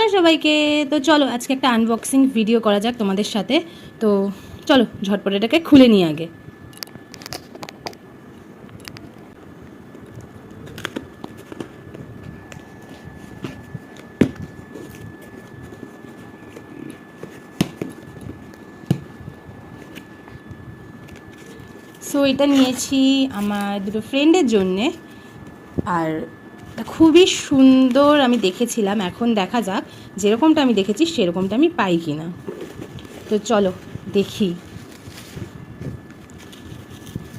High সবাইকে। তো চলো আজকে একটা আনবক্সিং ভিডিও করা যাক তোমাদের সাথে। তো চলো ঝটপট এটাকে খুলে নিই আগে। সো এটা নিয়েছি আমার দুটো ফ্রেন্ডের জন্যে, আর খুবই সুন্দর আমি দেখেছিলাম। এখন দেখা যাক যেরকমটা আমি দেখেছি সেরকমটা আমি পাই কি না। তো চলো দেখি।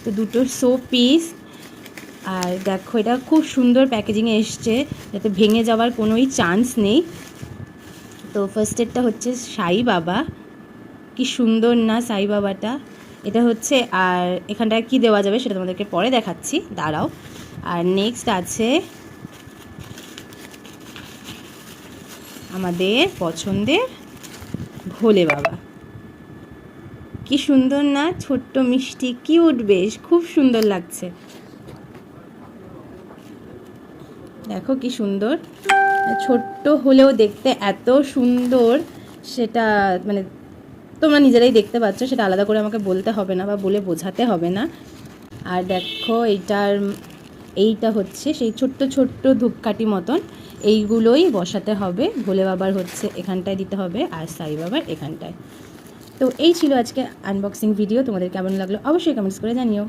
তো দুটো শো পিস, আর দেখো এটা খুব সুন্দর প্যাকেজিংয়ে এসছে, যাতে ভেঙে যাওয়ার কোনোই চান্স নেই। তো ফার্স্টেরটা হচ্ছে সাই বাবা, কি সুন্দর না সাই বাবাটা। এটা হচ্ছে, আর এখানটায় কী দেওয়া যাবে সেটা তোমাদেরকে পরে দেখাচ্ছি, দাঁড়াও। আর নেক্সট আছে আমাদের পছন্দের ভোলে বাবা। কি সুন্দর না, ছোট্ট মিষ্টি কিউট, বেশ খুব সুন্দর লাগছে। দেখো কি সুন্দর, ছোট্ট হলেও দেখতে এত সুন্দর, সেটা মানে তোমরা নিজেরাই দেখতে পাচ্ছ, সেটা আলাদা করে আমাকে বলতে হবে না বা বলে বোঝাতে হবে না। আর দেখো এইটা হচ্ছে সেই ছোট্ট ছোট্ট ধূপকাঠি মতন, এইগুলোই বসাতে হবে। ভোলে বাবার হচ্ছে এখানটায় দিতে হবে, আর সাই বাবার এখানটায়। তো এই ছিল আজকে আনবক্সিং ভিডিও। তোমাদের কেমন লাগলো অবশ্যই কমেন্টস করে জানিও।